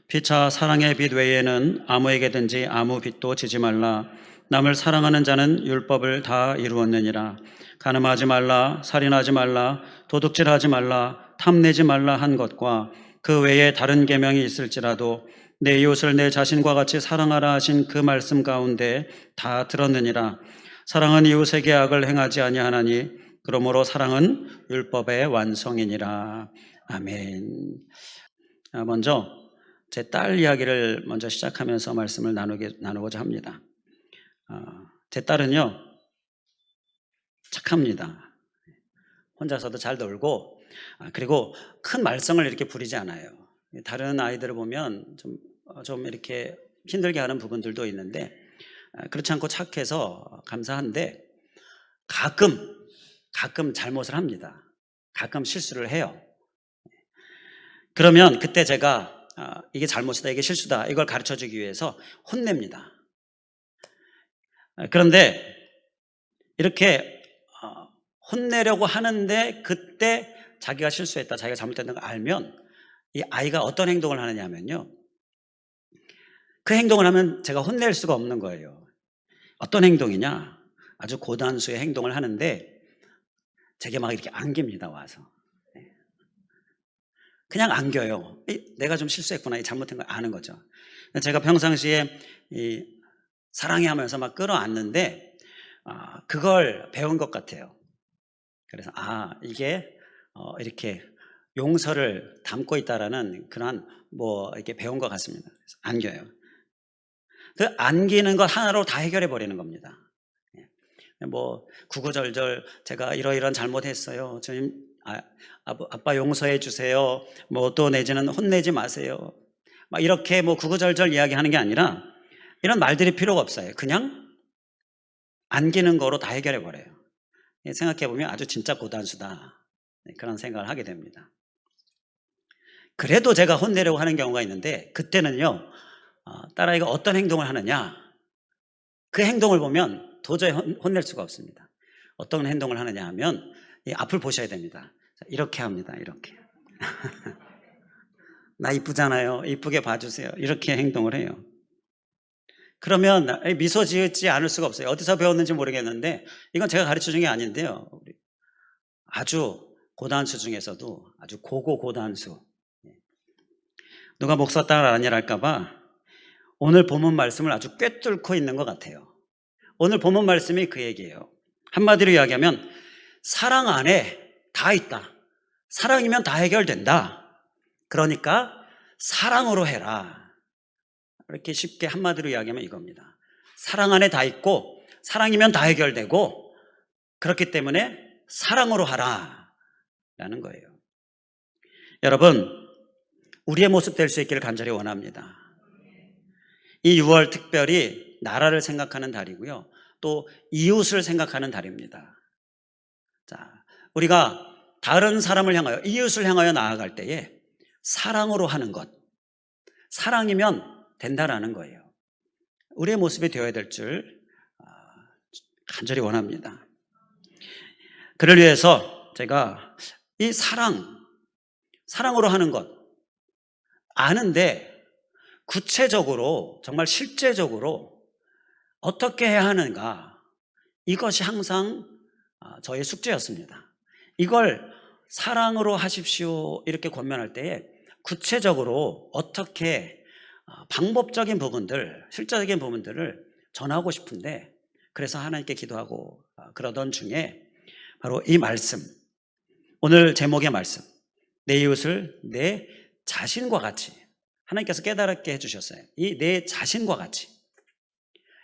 피차 사랑의 빛 외에는 아무에게든지 아무 빛도 지지 말라. 남을 사랑하는 자는 율법을 다 이루었느니라. 간음하지 말라, 살인하지 말라, 도둑질하지 말라, 탐내지 말라 한 것과 그 외에 다른 계명이 있을지라도 내 이웃을 내 자신과 같이 사랑하라 하신 그 말씀 가운데 다 들었느니라. 사랑은 이웃에게 악을 행하지 아니하나니 그러므로 사랑은 율법의 완성이니라. 아멘. 먼저 제 딸 이야기를 먼저 시작하면서 말씀을 나누고자 합니다. 제 딸은요, 착합니다. 혼자서도 잘 놀고, 그리고 큰 말썽을 이렇게 부리지 않아요. 다른 아이들을 보면 좀 이렇게 힘들게 하는 부분들도 있는데, 그렇지 않고 착해서 감사한데, 가끔 잘못을 합니다. 가끔 실수를 해요. 그러면 그때 제가 이게 잘못이다, 이게 실수다, 이걸 가르쳐 주기 위해서 혼냅니다. 그런데 이렇게 혼내려고 하는데 그때 자기가 실수했다, 자기가 잘못했다는 걸 알면 이 아이가 어떤 행동을 하느냐 하면요, 그 행동을 하면 제가 혼낼 수가 없는 거예요. 어떤 행동이냐, 아주 고단수의 행동을 하는데 제게 막 이렇게 안깁니다. 와서 그냥 안겨요. 내가 좀 실수했구나, 잘못한 걸 아는 거죠. 제가 평상시에 사랑해 하면서 막 끌어안는데 그걸 배운 것 같아요. 그래서 이게 이렇게 용서를 담고 있다라는 그런 이렇게 배운 것 같습니다. 그래서 안겨요. 그 안기는 것 하나로 다 해결해 버리는 겁니다. 구구절절 제가 이러이러한 잘못했어요, 주님, 아빠 용서해 주세요, 또 내지는 혼내지 마세요, 막 이렇게 구구절절 이야기하는 게 아니라 이런 말들이 필요가 없어요. 그냥 안기는 거로 다 해결해 버려요. 생각해 보면 아주 진짜 고단수다, 그런 생각을 하게 됩니다. 그래도 제가 혼내려고 하는 경우가 있는데 그때는요, 딸아이가 어떤 행동을 하느냐, 그 행동을 보면 도저히 혼낼 수가 없습니다. 어떤 행동을 하느냐 하면 이 앞을 보셔야 됩니다. 이렇게 합니다. 이렇게. 나 이쁘잖아요, 이쁘게 봐주세요, 이렇게 행동을 해요. 그러면 미소 지지 않을 수가 없어요. 어디서 배웠는지 모르겠는데 이건 제가 가르쳐준 게 아닌데요, 아주 고단수 중에서도 아주 고단수, 누가 목사 딸 아니랄까 봐 오늘 본문 말씀을 아주 꿰뚫고 있는 것 같아요. 오늘 본문 말씀이 그 얘기예요. 한마디로 이야기하면 사랑 안에 다 있다. 사랑이면 다 해결된다. 그러니까 사랑으로 해라. 이렇게 쉽게 한마디로 이야기하면 이겁니다. 사랑 안에 다 있고 사랑이면 다 해결되고 그렇기 때문에 사랑으로 하라 라는 거예요. 여러분, 우리의 모습 될 수 있기를 간절히 원합니다. 이 6월 특별히 나라를 생각하는 달이고요, 또 이웃을 생각하는 달입니다. 자, 우리가 다른 사람을 향하여, 이웃을 향하여 나아갈 때에 사랑으로 하는 것, 사랑이면 된다라는 거예요. 우리의 모습이 되어야 될 줄 간절히 원합니다. 그를 위해서 제가 이 사랑으로 하는 것 아는데 구체적으로, 정말 실제적으로 어떻게 해야 하는가, 이것이 항상 저의 숙제였습니다. 이걸 사랑으로 하십시오 이렇게 권면할 때에 구체적으로 어떻게 방법적인 부분들, 실제적인 부분들을 전하고 싶은데, 그래서 하나님께 기도하고 그러던 중에 바로 이 말씀, 오늘 제목의 말씀, 내 이웃을 내 자신과 같이, 하나님께서 깨달게 해주셨어요. 이 내 자신과 같이,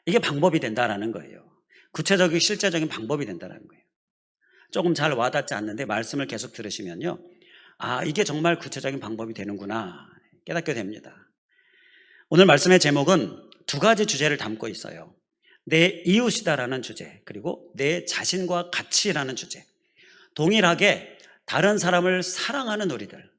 이게 방법이 된다라는 거예요. 구체적인 실제적인 방법이 된다는 거예요. 조금 잘 와닿지 않는데 말씀을 계속 들으시면요, 이게 정말 구체적인 방법이 되는구나 깨닫게 됩니다. 오늘 말씀의 제목은 두 가지 주제를 담고 있어요. 내 이웃이다라는 주제, 그리고 내 자신과 같이라는 주제. 동일하게 다른 사람을 사랑하는 우리들,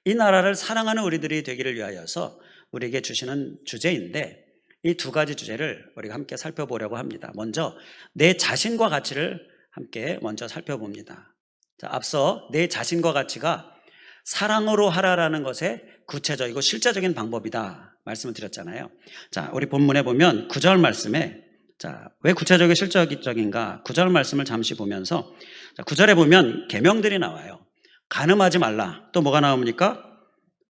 이 나라를 사랑하는 우리들이 되기를 위하여서 우리에게 주시는 주제인데, 이 두 가지 주제를 우리가 함께 살펴보려고 합니다. 먼저 내 자신과 가치를 함께 먼저 살펴봅니다. 자, 앞서 내 자신과 가치가 사랑으로 하라라는 것의 구체적이고 실제적인 방법이다 말씀을 드렸잖아요. 자, 우리 본문에 보면 9절 말씀에, 자, 왜 구체적이고 실제적인가? 9절 말씀을 잠시 보면서, 자, 9절에 보면 계명들이 나와요. 간음하지 말라. 또 뭐가 나옵니까?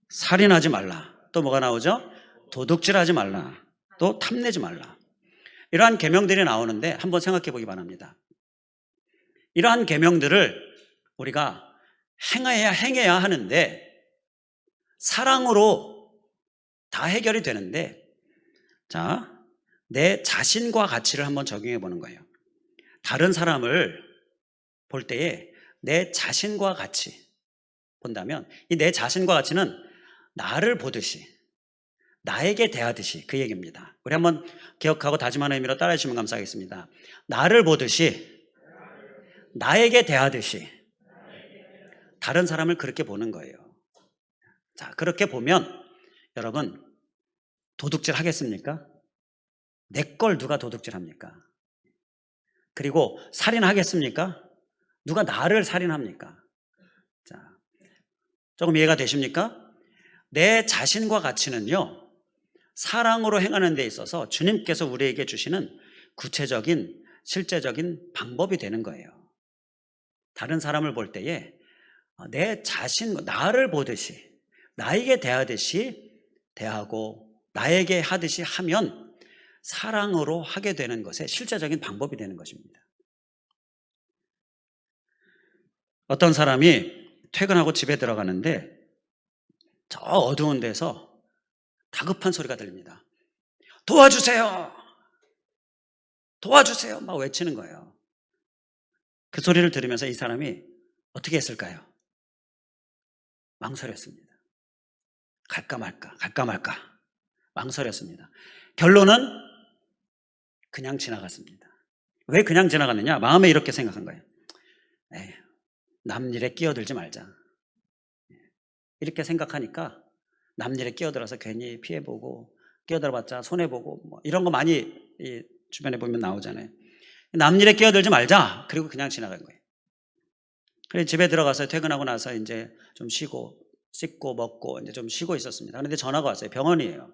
살인하지 말라. 또 뭐가 나오죠? 도둑질하지 말라. 또 탐내지 말라. 이러한 계명들이 나오는데 한번 생각해 보기 바랍니다. 이러한 계명들을 우리가 행해야 하는데, 사랑으로 다 해결이 되는데, 자, 내 자신과 가치를 한번 적용해 보는 거예요. 다른 사람을 볼 때에 내 자신과 가치 본다면, 이 내 자신과 가치는 나를 보듯이, 나에게 대하듯이, 그 얘기입니다. 우리 한번 기억하고 다짐하는 의미로 따라해 주시면 감사하겠습니다. 나를 보듯이, 나에게 대하듯이 다른 사람을 그렇게 보는 거예요. 자, 그렇게 보면 여러분, 도둑질 하겠습니까? 내 걸 누가 도둑질 합니까? 그리고 살인하겠습니까? 누가 나를 살인합니까? 자, 조금 이해가 되십니까? 내 자신과 가치는요, 사랑으로 행하는 데 있어서 주님께서 우리에게 주시는 구체적인 실제적인 방법이 되는 거예요. 다른 사람을 볼 때에 내 자신, 나를 보듯이, 나에게 대하듯이 대하고 나에게 하듯이 하면 사랑으로 하게 되는 것의 실제적인 방법이 되는 것입니다. 어떤 사람이 퇴근하고 집에 들어가는데 저 어두운 데서 다급한 소리가 들립니다. 도와주세요! 도와주세요! 막 외치는 거예요. 그 소리를 들으면서 이 사람이 어떻게 했을까요? 망설였습니다. 갈까 말까 망설였습니다. 결론은 그냥 지나갔습니다. 왜 그냥 지나갔느냐? 마음에 이렇게 생각한 거예요. 에이, 남 일에 끼어들지 말자. 이렇게 생각하니까 남 일에 끼어들어서 괜히 피해보고, 끼어들어봤자 손해보고, 뭐 이런 거 많이 이 주변에 보면 나오잖아요. 남 일에 끼어들지 말자. 그리고 그냥 지나간 거예요. 그래서 집에 들어가서 퇴근하고 나서 이제 좀 쉬고, 씻고 먹고 이제 좀 쉬고 있었습니다. 그런데 전화가 왔어요. 병원이에요.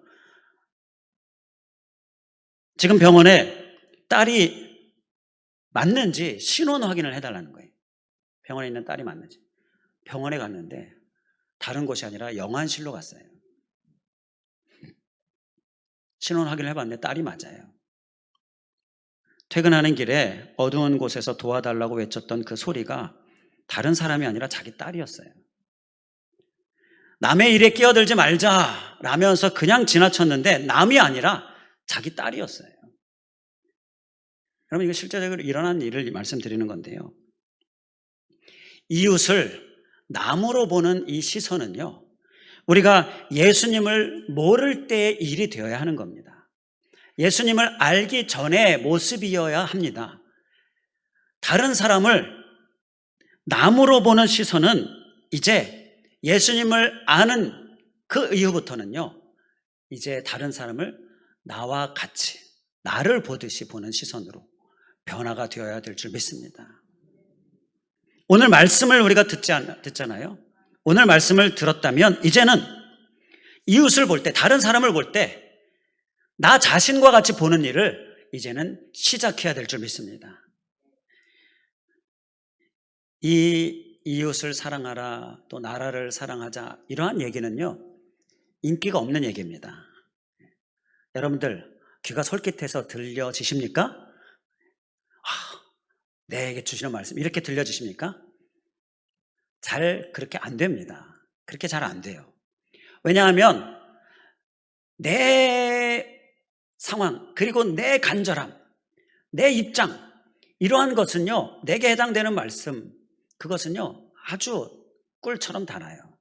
지금 병원에 딸이 맞는지 신원 확인을 해달라는 거예요. 병원에 있는 딸이 맞는지. 병원에 갔는데 다른 곳이 아니라 영안실로 갔어요. 신원 확인을 해봤는데 딸이 맞아요. 퇴근하는 길에 어두운 곳에서 도와달라고 외쳤던 그 소리가 다른 사람이 아니라 자기 딸이었어요. 남의 일에 끼어들지 말자 라면서 그냥 지나쳤는데 남이 아니라 자기 딸이었어요. 여러분, 이거 실제적으로 일어난 일을 말씀드리는 건데요. 이웃을 남으로 보는 이 시선은요, 우리가 예수님을 모를 때의 일이 되어야 하는 겁니다. 예수님을 알기 전의 모습이어야 합니다. 다른 사람을 남으로 보는 시선은 이제 예수님을 아는 그 이후부터는요, 이제 다른 사람을 나와 같이, 나를 보듯이 보는 시선으로 변화가 되어야 될 줄 믿습니다. 오늘 말씀을 우리가 듣잖아요. 오늘 말씀을 들었다면 이제는 이웃을 볼 때, 다른 사람을 볼 때 나 자신과 같이 보는 일을 이제는 시작해야 될 줄 믿습니다. 이 이웃을 사랑하라, 또 나라를 사랑하자, 이러한 얘기는요, 인기가 없는 얘기입니다. 여러분들 귀가 솔깃해서 들려지십니까? 내게 주시는 말씀 이렇게 들려지십니까? 잘 그렇게 안 됩니다. 그렇게 잘 안 돼요. 왜냐하면 내 상황, 그리고 내 간절함, 내 입장, 이러한 것은요, 내게 해당되는 말씀, 그것은요 아주 꿀처럼 달아요.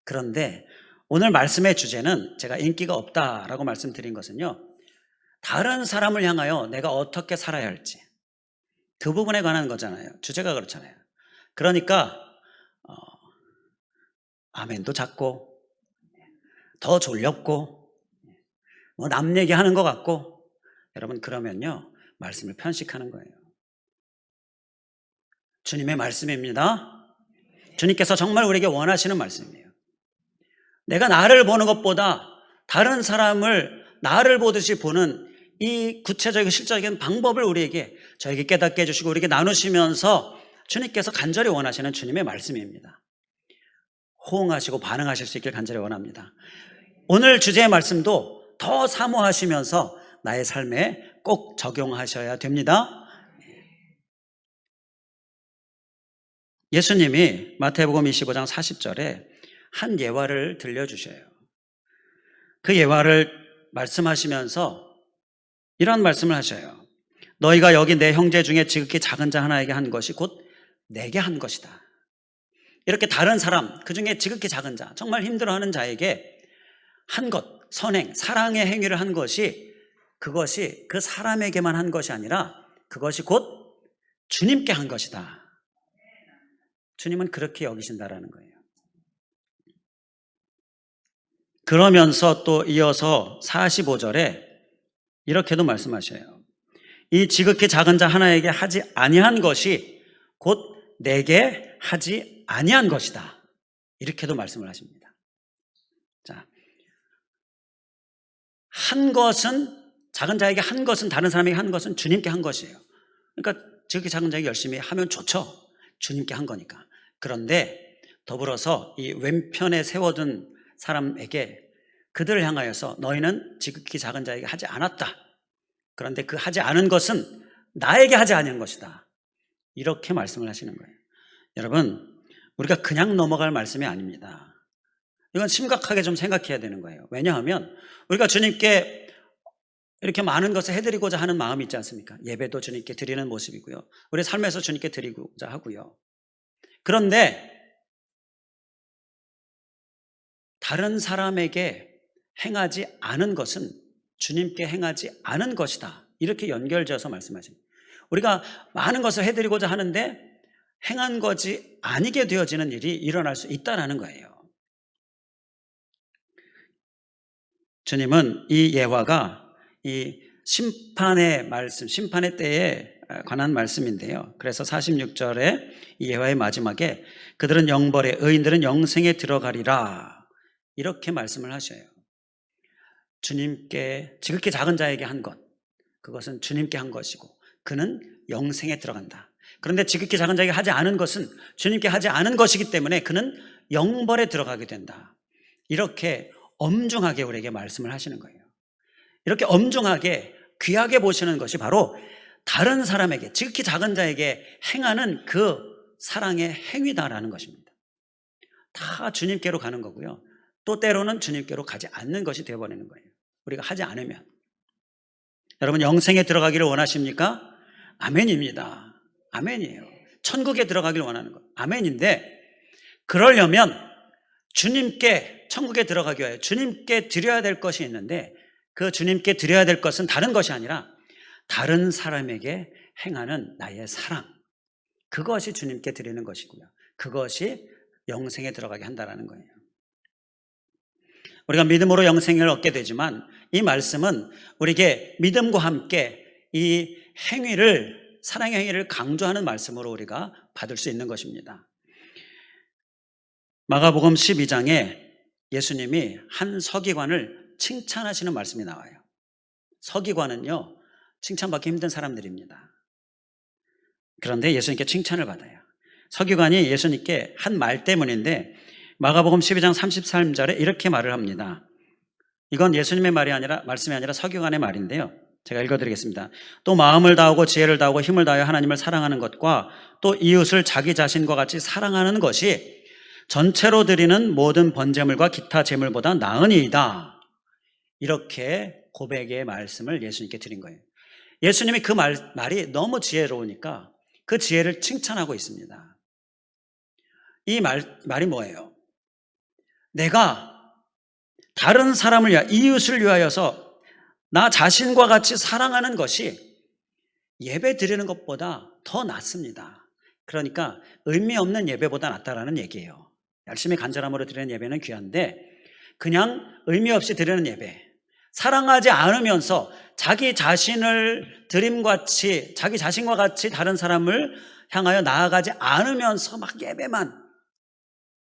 그런데 오늘 말씀의 주제는, 제가 인기가 없다라고 말씀드린 것은요, 다른 사람을 향하여 내가 어떻게 살아야 할지, 그 부분에 관한 거잖아요. 주제가 그렇잖아요. 그러니까 아멘도 작고, 더 졸렵고, 뭐 남 얘기하는 것 같고, 여러분 그러면요 말씀을 편식하는 거예요. 주님의 말씀입니다. 주님께서 정말 우리에게 원하시는 말씀이에요. 내가 나를 보는 것보다 다른 사람을 나를 보듯이 보는 이 구체적이고 실질적인 방법을 저에게 깨닫게 해주시고 우리에게 나누시면서 주님께서 간절히 원하시는 주님의 말씀입니다. 호응하시고 반응하실 수 있길 간절히 원합니다. 오늘 주제의 말씀도 더 사모하시면서 나의 삶에 꼭 적용하셔야 됩니다. 예수님이 마태복음 25장 40절에 한 예화를 들려주셔요. 그 예화를 말씀하시면서 이런 말씀을 하셔요. 너희가 여기 내 형제 중에 지극히 작은 자 하나에게 한 것이 곧 내게 한 것이다. 이렇게 다른 사람, 그 중에 지극히 작은 자, 정말 힘들어하는 자에게 한 것, 선행, 사랑의 행위를 한 것이 그것이 그 사람에게만 한 것이 아니라 그것이 곧 주님께 한 것이다. 주님은 그렇게 여기신다라는 거예요. 그러면서 또 이어서 45절에 이렇게도 말씀하셔요. 이 지극히 작은 자 하나에게 하지 아니한 것이 곧 내게 하지 아니한 것이다. 이렇게도 말씀을 하십니다. 자, 한 것은 작은 자에게 한 것은 다른 사람에게 한 것은 주님께 한 것이에요. 그러니까 지극히 작은 자에게 열심히 하면 좋죠. 주님께 한 거니까. 그런데 더불어서 이 왼편에 세워둔 사람에게 그들을 향하여서 너희는 지극히 작은 자에게 하지 않았다. 그런데 그 하지 않은 것은 나에게 하지 않은 것이다. 이렇게 말씀을 하시는 거예요. 여러분, 우리가 그냥 넘어갈 말씀이 아닙니다. 이건 심각하게 좀 생각해야 되는 거예요. 왜냐하면 우리가 주님께 이렇게 많은 것을 해드리고자 하는 마음이 있지 않습니까? 예배도 주님께 드리는 모습이고요. 우리 삶에서 주님께 드리고자 하고요. 그런데 다른 사람에게 행하지 않은 것은 주님께 행하지 않은 것이다. 이렇게 연결지어서 말씀하십니다. 우리가 많은 것을 해드리고자 하는데 행한 것이 아니게 되어지는 일이 일어날 수 있다는 거예요. 주님은 이 예화가 이 심판의 말씀, 심판의 때에 관한 말씀인데요. 그래서 46절에 이 예화의 마지막에 그들은 영벌에 의인들은 영생에 들어가리라 이렇게 말씀을 하셔요. 주님께 지극히 작은 자에게 한 것, 그것은 주님께 한 것이고 그는 영생에 들어간다. 그런데 지극히 작은 자에게 하지 않은 것은 주님께 하지 않은 것이기 때문에 그는 영벌에 들어가게 된다. 이렇게 엄중하게 우리에게 말씀을 하시는 거예요. 이렇게 엄중하게 귀하게 보시는 것이 바로 다른 사람에게 지극히 작은 자에게 행하는 그 사랑의 행위다라는 것입니다. 다 주님께로 가는 거고요. 또 때로는 주님께로 가지 않는 것이 되어버리는 거예요. 우리가 하지 않으면. 여러분 영생에 들어가기를 원하십니까? 아멘입니다. 아멘이에요. 천국에 들어가기를 원하는 거 아멘인데 그러려면 주님께 천국에 들어가기 위하여 주님께 드려야 될 것이 있는데 그 주님께 드려야 될 것은 다른 것이 아니라 다른 사람에게 행하는 나의 사랑, 그것이 주님께 드리는 것이고요. 그것이 영생에 들어가게 한다는 거예요. 우리가 믿음으로 영생을 얻게 되지만 이 말씀은 우리에게 믿음과 함께 이 행위를, 사랑의 행위를 강조하는 말씀으로 우리가 받을 수 있는 것입니다. 마가복음 12장에 예수님이 한 서기관을 칭찬하시는 말씀이 나와요. 서기관은요, 칭찬받기 힘든 사람들입니다. 그런데 예수님께 칭찬을 받아요. 서기관이 예수님께 한 말 때문인데 마가복음 12장 33절에 이렇게 말을 합니다. 이건 예수님의 말씀이 아니라 서기관의 말인데요. 제가 읽어드리겠습니다. 또 마음을 다하고 지혜를 다하고 힘을 다하여 하나님을 사랑하는 것과 또 이웃을 자기 자신과 같이 사랑하는 것이 전체로 드리는 모든 번제물과 기타 제물보다 나으니이다. 이렇게 고백의 말씀을 예수님께 드린 거예요. 예수님이 그 말이 너무 지혜로우니까 그 지혜를 칭찬하고 있습니다. 이 말이 뭐예요? 내가 다른 사람을 위하여, 이웃을 위하여서 나 자신과 같이 사랑하는 것이 예배 드리는 것보다 더 낫습니다. 그러니까 의미 없는 예배보다 낫다라는 얘기예요. 열심히 간절함으로 드리는 예배는 귀한데 그냥 의미 없이 드리는 예배, 사랑하지 않으면서 자기 자신을 드림같이 자기 자신과 같이 다른 사람을 향하여 나아가지 않으면서 막 예배만,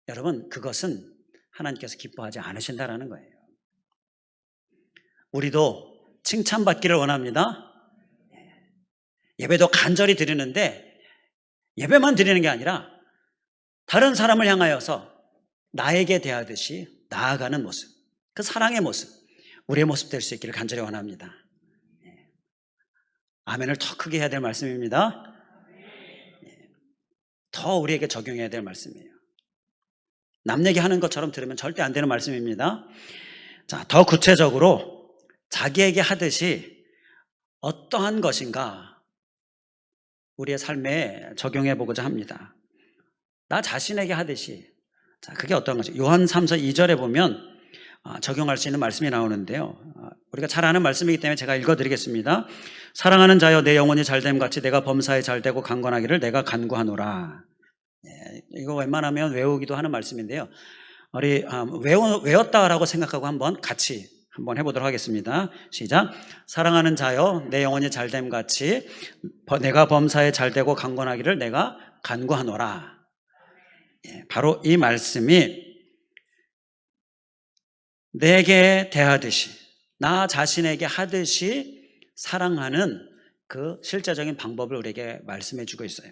여러분 그것은 하나님께서 기뻐하지 않으신다라는 거예요. 우리도 칭찬받기를 원합니다. 예배도 간절히 드리는데 예배만 드리는 게 아니라 다른 사람을 향하여서 나에게 대하듯이 나아가는 모습, 그 사랑의 모습, 우리의 모습 될 수 있기를 간절히 원합니다. 아멘을 더 크게 해야 될 말씀입니다. 더 우리에게 적용해야 될 말씀이에요. 남 얘기하는 것처럼 들으면 절대 안 되는 말씀입니다. 자, 더 구체적으로 자기에게 하듯이 어떠한 것인가 우리의 삶에 적용해 보고자 합니다. 나 자신에게 하듯이. 자, 그게 어떤 거죠? 요한 3서 2절에 보면 적용할 수 있는 말씀이 나오는데요. 우리가 잘 아는 말씀이기 때문에 제가 읽어드리겠습니다. 사랑하는 자여 내 영혼이 잘됨 같이 내가 범사에 잘되고 강건하기를 내가 간구하노라. 이거 웬만하면 외우기도 하는 말씀인데요. 우리 외웠다라고 생각하고 한번 같이 한번 해보도록 하겠습니다. 시작. 사랑하는 자여 내 영혼이 잘됨 같이 내가 범사에 잘되고 강건하기를 내가 간구하노라. 바로 이 말씀이 내게 대하듯이 나 자신에게 하듯이 사랑하는 그 실제적인 방법을 우리에게 말씀해 주고 있어요.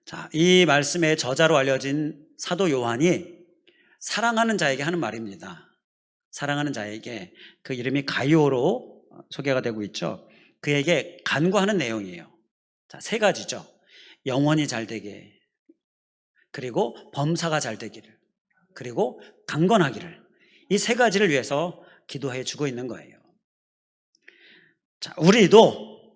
자, 이 말씀의 저자로 알려진 사도 요한이 사랑하는 자에게 하는 말입니다. 사랑하는 자에게, 그 이름이 가이오로 소개가 되고 있죠. 그에게 간구하는 내용이에요. 자, 세 가지죠. 영혼이 잘되게, 그리고 범사가 잘되기를, 그리고 강건하기를, 이 세 가지를 위해서 기도해 주고 있는 거예요. 자, 우리도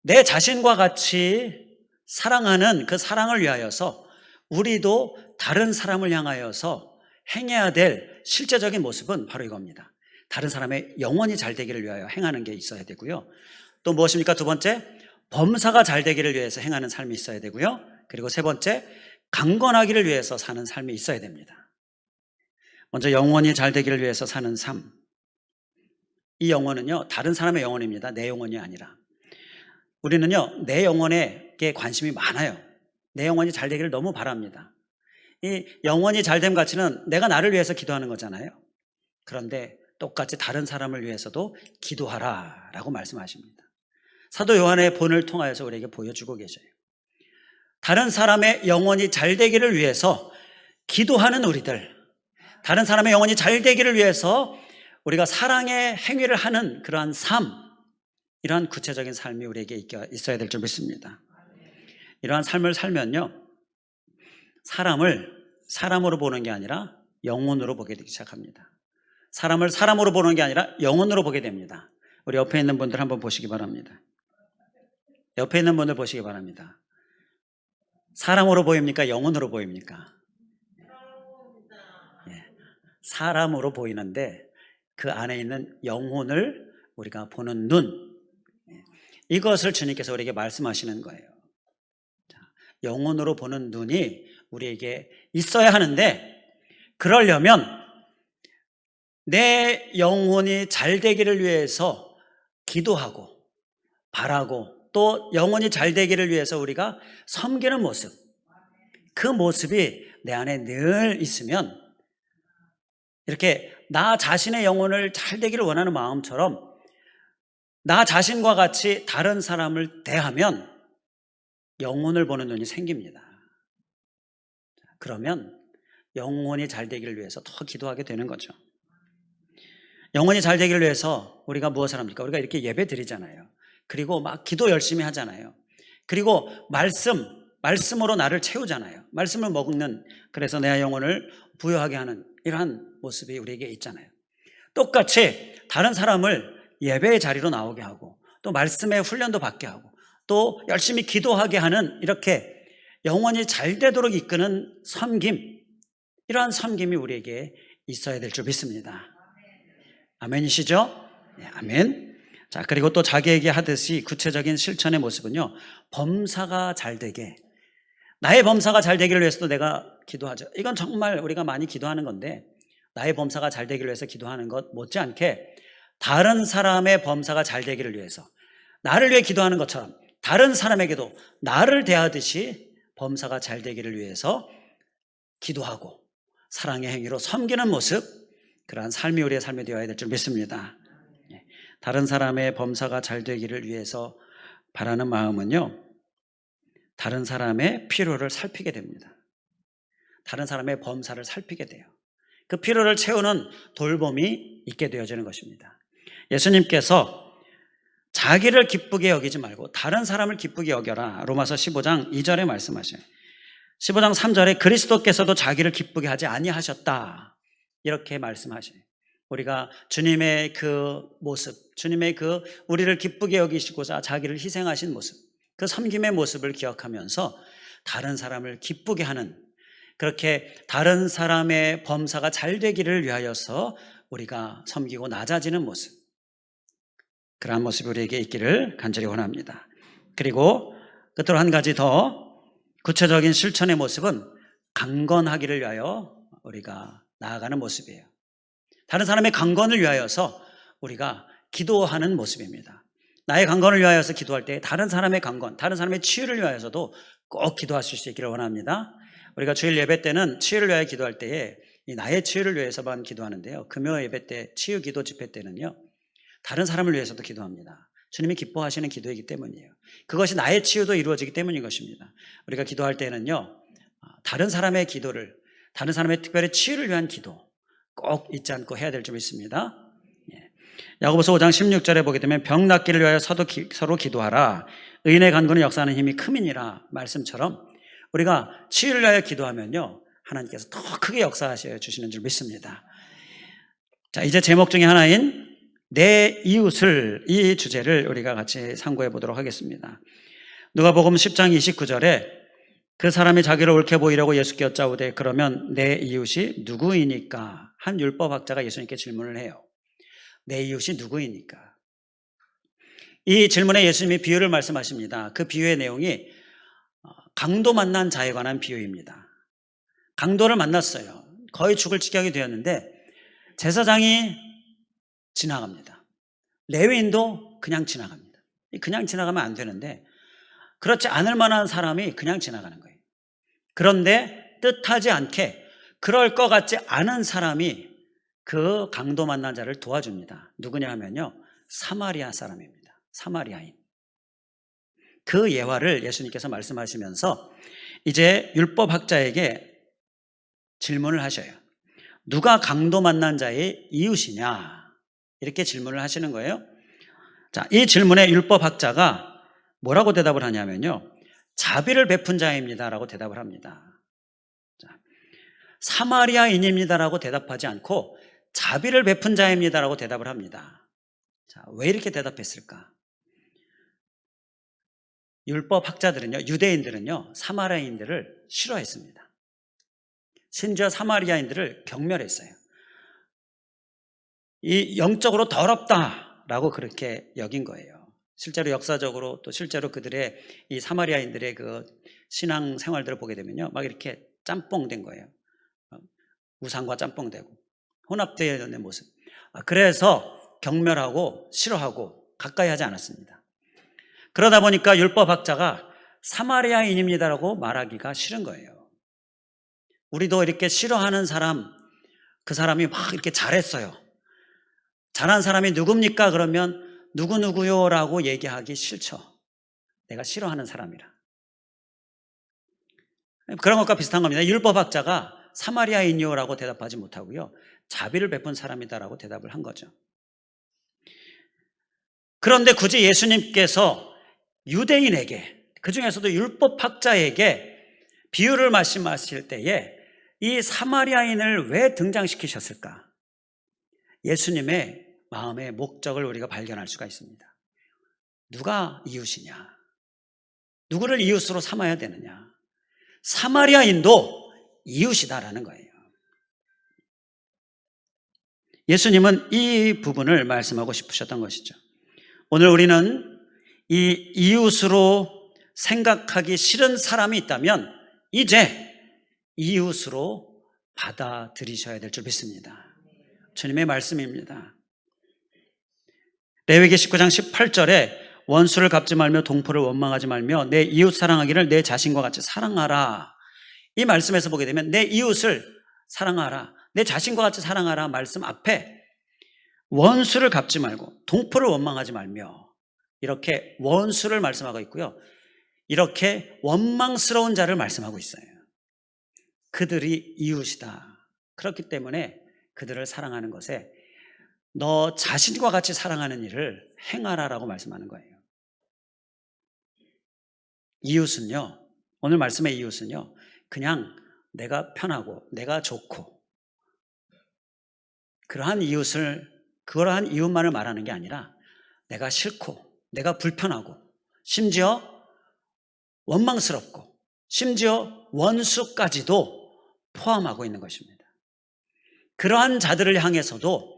내 자신과 같이 사랑하는 그 사랑을 위하여서 우리도 다른 사람을 향하여서 행해야 될 실제적인 모습은 바로 이겁니다. 다른 사람의 영혼이 잘 되기를 위하여 행하는 게 있어야 되고요. 또 무엇입니까? 두 번째, 범사가 잘 되기를 위해서 행하는 삶이 있어야 되고요. 그리고 세 번째, 강건하기를 위해서 사는 삶이 있어야 됩니다. 먼저 영혼이 잘 되기를 위해서 사는 삶. 이 영혼은요, 다른 사람의 영혼입니다. 내 영혼이 아니라. 우리는요, 내 영혼에게 관심이 많아요. 내 영혼이 잘 되기를 너무 바랍니다. 이 영혼이 잘됨 가치는 내가 나를 위해서 기도하는 거잖아요. 그런데 똑같이 다른 사람을 위해서도 기도하라 라고 말씀하십니다. 사도 요한의 본을 통하여서 우리에게 보여주고 계셔요. 다른 사람의 영혼이 잘 되기를 위해서 기도하는 우리들, 다른 사람의 영혼이 잘 되기를 위해서 우리가 사랑의 행위를 하는 그러한 삶, 이러한 구체적인 삶이 우리에게 있어야 될 줄 믿습니다. 이러한 삶을 살면요, 사람을 사람으로 보는 게 아니라 영혼으로 보게 되기 시작합니다. 사람을 사람으로 보는 게 아니라 영혼으로 보게 됩니다. 우리 옆에 있는 분들 한번 보시기 바랍니다. 옆에 있는 분들 보시기 바랍니다. 사람으로 보입니까? 영혼으로 보입니까? 사람으로 보이는데 그 안에 있는 영혼을 우리가 보는 눈, 이것을 주님께서 우리에게 말씀하시는 거예요. 영혼으로 보는 눈이 우리에게 있어야 하는데, 그러려면 내 영혼이 잘 되기를 위해서 기도하고 바라고, 또 영혼이 잘 되기를 위해서 우리가 섬기는 모습, 그 모습이 내 안에 늘 있으면 이렇게 나 자신의 영혼을 잘 되기를 원하는 마음처럼 나 자신과 같이 다른 사람을 대하면 영혼을 보는 눈이 생깁니다. 그러면 영혼이 잘 되기를 위해서 더 기도하게 되는 거죠. 영혼이 잘 되기를 위해서 우리가 무엇을 합니까? 우리가 이렇게 예배 드리잖아요. 그리고 막 기도 열심히 하잖아요. 그리고 말씀으로 나를 채우잖아요. 말씀을 먹는, 그래서 내 영혼을 부여하게 하는 이러한 모습이 우리에게 있잖아요. 똑같이 다른 사람을 예배의 자리로 나오게 하고, 또 말씀의 훈련도 받게 하고, 또 열심히 기도하게 하는, 이렇게 영혼이 잘 되도록 이끄는 섬김, 이러한 섬김이 우리에게 있어야 될 줄 믿습니다. 아멘이시죠? 네, 아멘. 자, 그리고 또 자기에게 하듯이 구체적인 실천의 모습은요, 범사가 잘 되게, 나의 범사가 잘 되기를 위해서도 내가 기도하죠. 이건 정말 우리가 많이 기도하는 건데, 나의 범사가 잘 되기를 위해서 기도하는 것 못지않게 다른 사람의 범사가 잘 되기를 위해서 나를 위해 기도하는 것처럼 다른 사람에게도 나를 대하듯이 범사가 잘 되기를 위해서 기도하고 사랑의 행위로 섬기는 모습, 그러한 삶이 우리의 삶이 되어야 될 줄 믿습니다. 다른 사람의 범사가 잘 되기를 위해서 바라는 마음은요, 다른 사람의 필요를 살피게 됩니다. 다른 사람의 범사를 살피게 돼요. 그 필요를 채우는 돌봄이 있게 되어지는 것입니다. 예수님께서 자기를 기쁘게 여기지 말고 다른 사람을 기쁘게 여겨라. 로마서 15장 2절에 말씀하셔요. 15장 3절에 그리스도께서도 자기를 기쁘게 하지 아니하셨다. 이렇게 말씀하셔요. 우리가 주님의 그 모습, 주님의 그 우리를 기쁘게 여기시고자 자기를 희생하신 모습, 그 섬김의 모습을 기억하면서 다른 사람을 기쁘게 하는, 그렇게 다른 사람의 범사가 잘 되기를 위하여서 우리가 섬기고 낮아지는 모습, 그러한 모습이 우리에게 있기를 간절히 원합니다. 그리고 끝으로 한 가지 더 구체적인 실천의 모습은 강건하기를 위하여 우리가 나아가는 모습이에요. 다른 사람의 강건을 위하여서 우리가 기도하는 모습입니다. 나의 강건을 위하여서 기도할 때 다른 사람의 강건, 다른 사람의 치유를 위하여서도 꼭 기도하실 수 있기를 원합니다. 우리가 주일 예배 때는 치유를 위하여 기도할 때에 이 나의 치유를 위해서만 기도하는데요, 금요 예배 때 치유 기도 집회 때는요, 다른 사람을 위해서도 기도합니다. 주님이 기뻐하시는 기도이기 때문이에요. 그것이 나의 치유도 이루어지기 때문인 것입니다. 우리가 기도할 때는요, 다른 사람의 기도를, 다른 사람의 특별히 치유를 위한 기도 꼭 잊지 않고 해야 될 줄 믿습니다. 야고보서 5장 16절에 보게 되면 병 낫기를 위하여 서로 기도하라. 의인의 간구는 역사하는 힘이 크민이라 말씀처럼 우리가 치유를 위하여 기도하면요, 하나님께서 더 크게 역사하셔 주시는 줄 믿습니다. 자, 이제 제목 중에 하나인 내 이웃을, 이 주제를 우리가 같이 상고해 보도록 하겠습니다. 누가복음 10장 29절에 그 사람이 자기를 옳게 보이려고 예수께 여짜오되 그러면 내 이웃이 누구이니까? 한 율법학자가 예수님께 질문을 해요. 내 이웃이 누구이니까? 이 질문에 예수님이 비유를 말씀하십니다. 그 비유의 내용이 강도 만난 자에 관한 비유입니다. 강도를 만났어요. 거의 죽을 지경이 되었는데 제사장이 지나갑니다. 레위인도 그냥 지나갑니다. 그냥 지나가면 안 되는데 그렇지 않을 만한 사람이 그냥 지나가는 거예요. 그런데 뜻하지 않게 그럴 것 같지 않은 사람이 그 강도 만난 자를 도와줍니다. 누구냐 하면요, 사마리아 사람입니다. 사마리아인. 그 예화를 예수님께서 말씀하시면서 이제 율법학자에게 질문을 하셔요. 누가 강도 만난 자의 이웃이냐? 이렇게 질문을 하시는 거예요. 자, 이 질문에 율법학자가 뭐라고 대답을 하냐면요, 자비를 베푼 자입니다라고 대답을 합니다. 자, 사마리아인입니다라고 대답하지 않고 자비를 베푼 자입니다라고 대답을 합니다. 자, 왜 이렇게 대답했을까? 율법학자들은요, 유대인들은요, 사마리아인들을 싫어했습니다. 심지어 사마리아인들을 경멸했어요. 이 영적으로 더럽다라고 그렇게 여긴 거예요. 실제로 역사적으로 또 실제로 그들의 이 사마리아인들의 그 신앙 생활들을 보게 되면요, 막 이렇게 짬뽕된 거예요. 우상과 짬뽕되고 혼합되어 있는 모습. 그래서 경멸하고 싫어하고 가까이 하지 않았습니다. 그러다 보니까 율법학자가 사마리아인입니다라고 말하기가 싫은 거예요. 우리도 이렇게 싫어하는 사람, 그 사람이 막 이렇게 잘했어요. 잘한 사람이 누굽니까? 그러면 누구누구요 라고 얘기하기 싫죠. 내가 싫어하는 사람이라. 그런 것과 비슷한 겁니다. 율법학자가 사마리아인이요 라고 대답하지 못하고요, 자비를 베푼 사람이다라고 대답을 한 거죠. 그런데 굳이 예수님께서 유대인에게, 그 중에서도 율법학자에게 비유를 말씀하실 때에 이 사마리아인을 왜 등장시키셨을까? 예수님의 마음의 목적을 우리가 발견할 수가 있습니다. 누가 이웃이냐? 누구를 이웃으로 삼아야 되느냐? 사마리아인도 이웃이다라는 거예요. 예수님은 이 부분을 말씀하고 싶으셨던 것이죠. 오늘 우리는 이 이웃으로 생각하기 싫은 사람이 있다면 이제 이웃으로 받아들이셔야 될 줄 믿습니다. 주님의 말씀입니다. 레위기 19장 18절에 원수를 갚지 말며 동포를 원망하지 말며 내 이웃 사랑하기를 내 자신과 같이 사랑하라. 이 말씀에서 보게 되면 내 이웃을 사랑하라, 내 자신과 같이 사랑하라 말씀 앞에 원수를 갚지 말고 동포를 원망하지 말며, 이렇게 원수를 말씀하고 있고요, 이렇게 원망스러운 자를 말씀하고 있어요. 그들이 이웃이다. 그렇기 때문에 그들을 사랑하는 것에 너 자신과 같이 사랑하는 일을 행하라라고 말씀하는 거예요. 이웃은요, 오늘 말씀의 이웃은요, 그냥 내가 편하고 내가 좋고 그러한 이웃만을 말하는 게 아니라 내가 싫고 내가 불편하고 심지어 원망스럽고 심지어 원수까지도 포함하고 있는 것입니다. 그러한 자들을 향해서도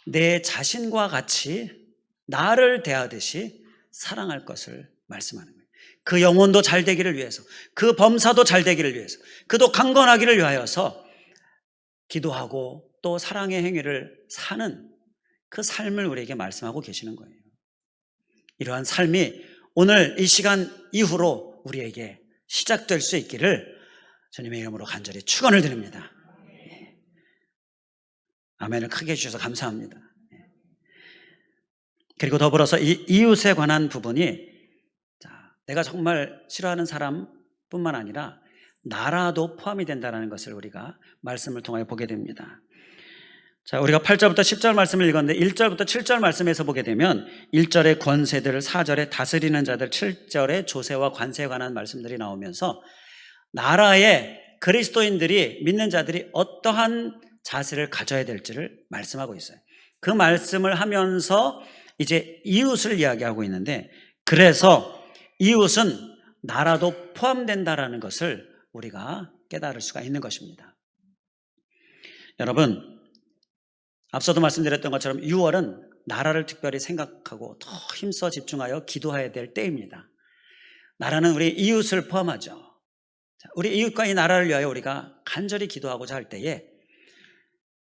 내 자신과 같이 나를 대하듯이 사랑할 것을 말씀하는 거예요. 그 영혼도 잘 되기를 위해서, 그 범사도 잘 되기를 위해서, 그도 강건하기를 위하여서 기도하고 또 사랑의 행위를 사는 그 삶을 우리에게 말씀하고 계시는 거예요. 이러한 삶이 오늘 이 시간 이후로 우리에게 시작될 수 있기를 주님의 이름으로 간절히 축원을 드립니다. 아멘을 크게 해주셔서 감사합니다. 그리고 더불어서 이 이웃에 관한 부분이, 내가 정말 싫어하는 사람뿐만 아니라 나라도 포함이 된다는 것을 우리가 말씀을 통하여 보게 됩니다. 자, 우리가 8절부터 10절 말씀을 읽었는데 1절부터 7절 말씀에서 보게 되면 1절의 권세들, 4절의 다스리는 자들, 7절의 조세와 관세에 관한 말씀들이 나오면서 나라의 그리스도인들이, 믿는 자들이 어떠한 자세를 가져야 될지를 말씀하고 있어요. 그 말씀을 하면서 이제 이웃을 이야기하고 있는데, 그래서 이웃은 나라도 포함된다라는 것을 우리가 깨달을 수가 있는 것입니다. 여러분, 앞서도 말씀드렸던 것처럼 6월은 나라를 특별히 생각하고 더 힘써 집중하여 기도해야 될 때입니다. 나라는 우리 이웃을 포함하죠. 우리 이웃과 이 나라를 위하여 우리가 간절히 기도하고자 할 때에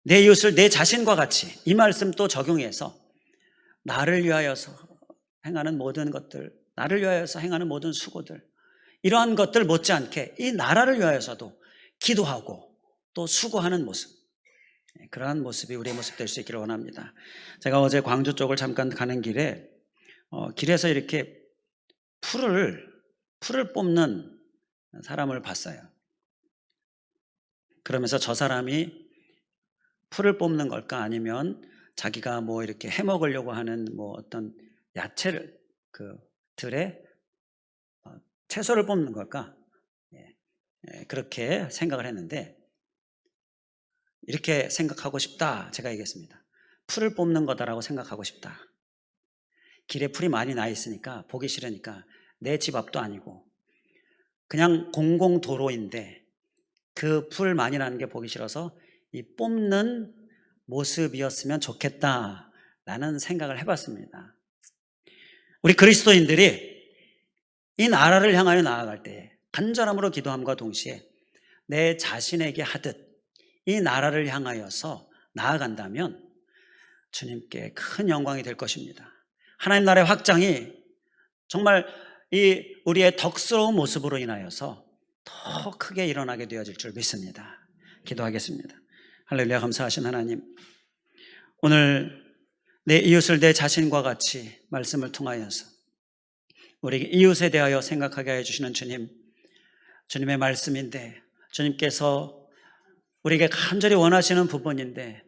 내 이웃을 내 자신과 같이, 이 말씀 또 적용해서 나를 위하여서 행하는 모든 것들, 나를 위하여서 행하는 모든 수고들, 이러한 것들 못지않게 이 나라를 위하여서도 기도하고 또 수고하는 모습, 그러한 모습이 우리의 모습 될 수 있기를 원합니다. 제가 어제 광주 쪽을 잠깐 가는 길에 길에서 이렇게 풀을 뽑는 사람을 봤어요. 그러면서 저 사람이 풀을 뽑는 걸까, 아니면 자기가 뭐 이렇게 해 먹으려고 하는 뭐 어떤 야채를, 그 들에 채소를 뽑는 걸까, 그렇게 생각을 했는데, 이렇게 생각하고 싶다, 제가 얘기했습니다. 풀을 뽑는 거다라고 생각하고 싶다. 길에 풀이 많이 나 있으니까 보기 싫으니까, 내 집 앞도 아니고 그냥 공공도로인데 그 풀 많이 나는 게 보기 싫어서 이 뽑는 모습이었으면 좋겠다라는 생각을 해봤습니다. 우리 그리스도인들이 이 나라를 향하여 나아갈 때 간절함으로 기도함과 동시에 내 자신에게 하듯 이 나라를 향하여서 나아간다면 주님께 큰 영광이 될 것입니다. 하나님 나라의 확장이 정말 이 우리의 덕스러운 모습으로 인하여서 더 크게 일어나게 되어질 줄 믿습니다. 기도하겠습니다. 할렐루야. 감사하신 하나님, 오늘 내 이웃을 내 자신과 같이 말씀을 통하여서 우리 이웃에 대하여 생각하게 해주시는 주님, 주님의 말씀인데, 주님께서 우리에게 간절히 원하시는 부분인데,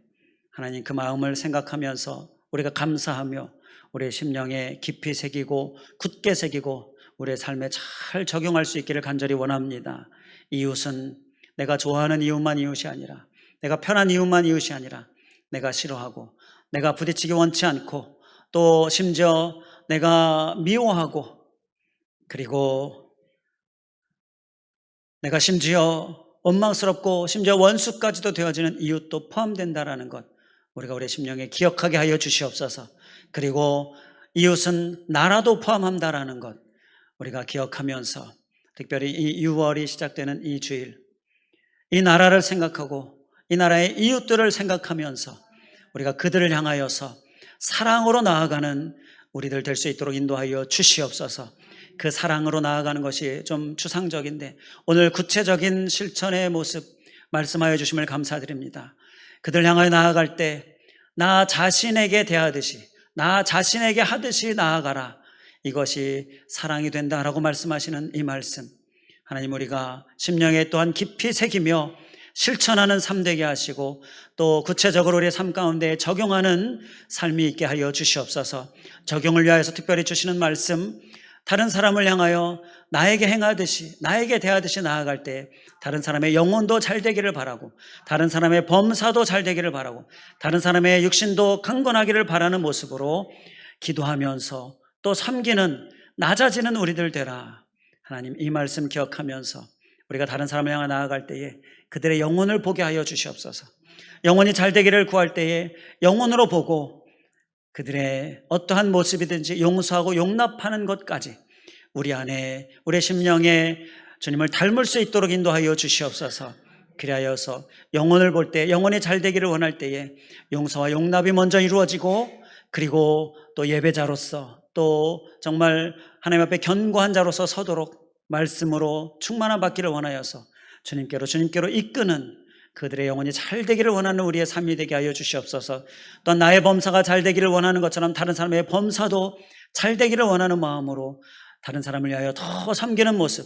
하나님 그 마음을 생각하면서 우리가 감사하며 우리의 심령에 깊이 새기고 굳게 새기고 우리의 삶에 잘 적용할 수 있기를 간절히 원합니다. 이웃은 내가 좋아하는 이웃만 이웃이 아니라, 내가 편한 이웃만 이웃이 아니라, 내가 싫어하고 내가 부딪히기 원치 않고 또 심지어 내가 미워하고, 그리고 내가 심지어 원망스럽고 심지어 원수까지도 되어지는 이웃도 포함된다라는 것, 우리가 우리의 심령에 기억하게 하여 주시옵소서. 그리고 이웃은 나라도 포함한다라는 것 우리가 기억하면서, 특별히 이 6월이 시작되는 이 주일, 이 나라를 생각하고 이 나라의 이웃들을 생각하면서 우리가 그들을 향하여서 사랑으로 나아가는 우리들 될 수 있도록 인도하여 주시옵소서. 그 사랑으로 나아가는 것이 좀 추상적인데 오늘 구체적인 실천의 모습 말씀하여 주심을 감사드립니다. 그들 향하여 나아갈 때 나 자신에게 대하듯이, 나 자신에게 하듯이 나아가라. 이것이 사랑이 된다라고 말씀하시는 이 말씀, 하나님 우리가 심령에 또한 깊이 새기며 실천하는 삶 되게 하시고 또 구체적으로 우리의 삶 가운데 적용하는 삶이 있게 하여 주시옵소서. 적용을 위하여서 특별히 주시는 말씀, 다른 사람을 향하여 나에게 행하듯이, 나에게 대하듯이 나아갈 때 다른 사람의 영혼도 잘 되기를 바라고, 다른 사람의 범사도 잘 되기를 바라고, 다른 사람의 육신도 강건하기를 바라는 모습으로 기도하면서 또 섬기는 낮아지는 우리들 되라. 하나님 이 말씀 기억하면서 우리가 다른 사람을 향해 나아갈 때에 그들의 영혼을 보게 하여 주시옵소서. 영혼이 잘 되기를 구할 때에 영혼으로 보고 그들의 어떠한 모습이든지 용서하고 용납하는 것까지 우리 안에, 우리의 심령에 주님을 닮을 수 있도록 인도하여 주시옵소서. 그리하여서 영혼을 볼 때, 영혼이 잘 되기를 원할 때에 용서와 용납이 먼저 이루어지고, 그리고 또 예배자로서, 또 정말 하나님 앞에 견고한 자로서 서도록 말씀으로 충만함 받기를 원하여서 주님께로 이끄는 그들의 영혼이 잘 되기를 원하는 우리의 삶이 되게 하여 주시옵소서. 또한 나의 범사가 잘 되기를 원하는 것처럼 다른 사람의 범사도 잘 되기를 원하는 마음으로 다른 사람을 위하여 더 섬기는 모습,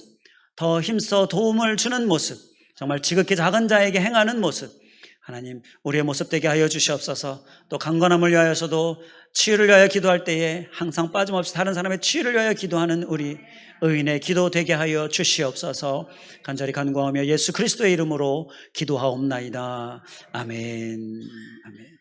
더 힘써 도움을 주는 모습, 정말 지극히 작은 자에게 행하는 모습, 하나님 우리의 모습 되게 하여 주시옵소서. 또 강건함을 위하여서도 치유를 위하여 기도할 때에 항상 빠짐없이 다른 사람의 치유를 위하여 기도하는 우리 의인의 기도 되게 하여 주시옵소서. 간절히 간구하며 예수 그리스도의 이름으로 기도하옵나이다. 아멘. 아멘.